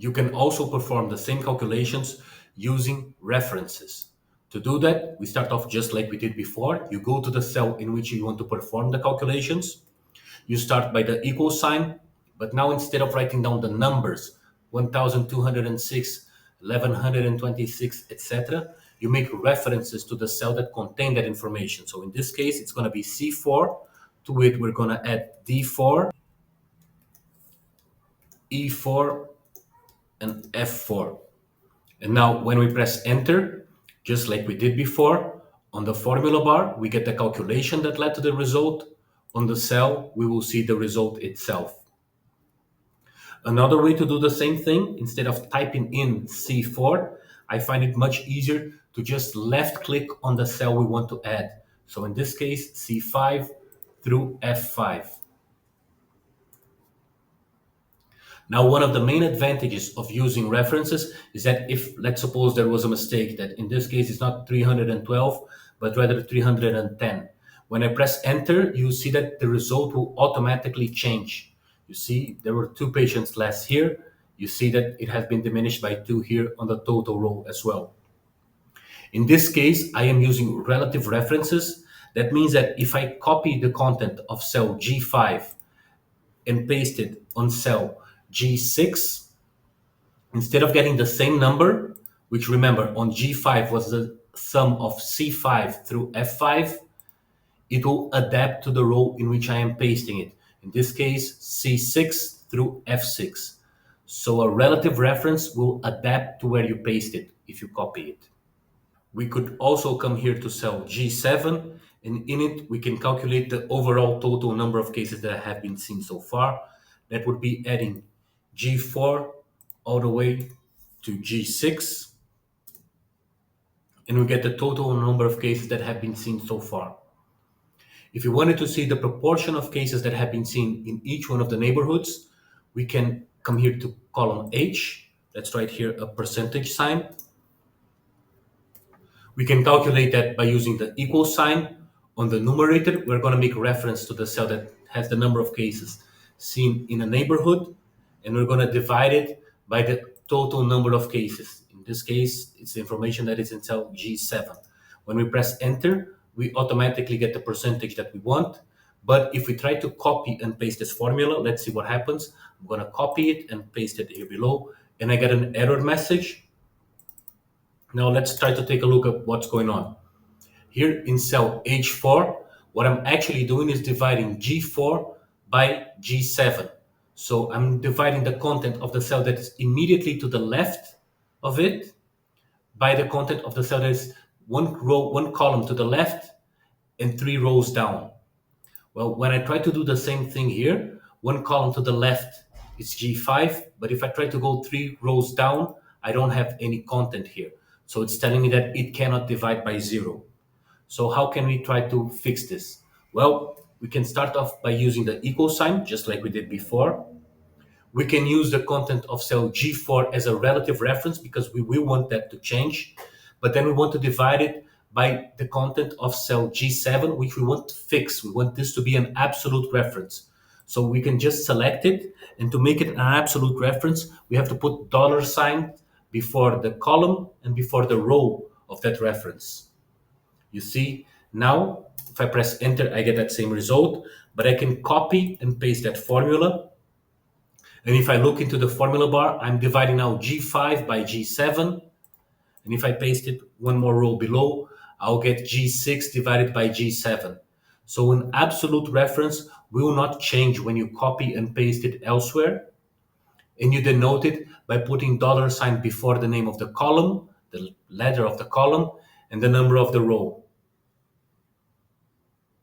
You can also perform the same calculations using references. To do that, we start off just like we did before. You go to the cell in which you want to perform the calculations. You start by the equal sign, but now instead of writing down the numbers, 1206, 1126, etc., you make references to the cell that contain that information. So in this case, it's going to be C4. To it, we're going to add D4, E4, and F4. And now when we press enter, just like we did before, on the formula bar, we get the calculation that led to the result. On the cell, we will see the result itself. Another way to do the same thing, instead of typing in C4, I find it much easier to just left click on the cell we want to add. So in this case, C5 through F5. Now, one of the main advantages of using references is that if, let's suppose there was a mistake, that in this case it's not 312, but rather 310. When I press enter, you see that the result will automatically change. You see, there were 2 patients less here. You see that it has been diminished by 2 here on the total row as well. In this case, I am using relative references. That means that if I copy the content of cell G5 and paste it on cell G6, instead of getting the same number, which remember on G5 was the sum of C5 through F5, it will adapt to the row in which I am pasting it. In this case, C6 through F6. So a relative reference will adapt to where you paste it if you copy it. We could also come here to cell G7, and in it we can calculate the overall total number of cases that have been seen so far. That would be adding G4 all the way to G6, and we get the total number of cases that have been seen so far. If you wanted to see the proportion of cases that have been seen in each one of the neighborhoods, we can come here to column H. Let's write here a percentage sign. We can calculate that by using the equal sign. On the numerator, we're going to make reference to the cell that has the number of cases seen in a neighborhood, and we're going to divide it by the total number of cases. In this case, it's the information that is in cell G7. When we press enter, we automatically get the percentage that we want. But if we try to copy and paste this formula, let's see what happens. I'm going to copy it and paste it here below, and I get an error message. Now let's try to take a look at what's going on. Here in cell H4, what I'm actually doing is dividing G4 by G7. So I'm dividing the content of the cell that is immediately to the left of it by the content of the cell that is one column to the left and 3 rows down. Well, when I try to do the same thing here, 1 column to the left is G5, but if I try to go 3 rows down, I don't have any content here. So it's telling me that it cannot divide by 0. So how can we try to fix this? Well, we can start off by using the equal sign, just like we did before. We can use the content of cell G4 as a relative reference because we will want that to change. But then we want to divide it by the content of cell G7, which we want to fix. We want this to be an absolute reference. So we can just select it, and to make it an absolute reference, we have to put $sign before the column and before the row of that reference. You see, now if I press enter, I get that same result, but I can copy and paste that formula. And if I look into the formula bar, I'm dividing now G5 by G7. And if I paste it 1 more row below, I'll get G6 divided by G7. So an absolute reference will not change when you copy and paste it elsewhere. And you denote it by putting $sign before the name of the column, the letter of the column, and the number of the row.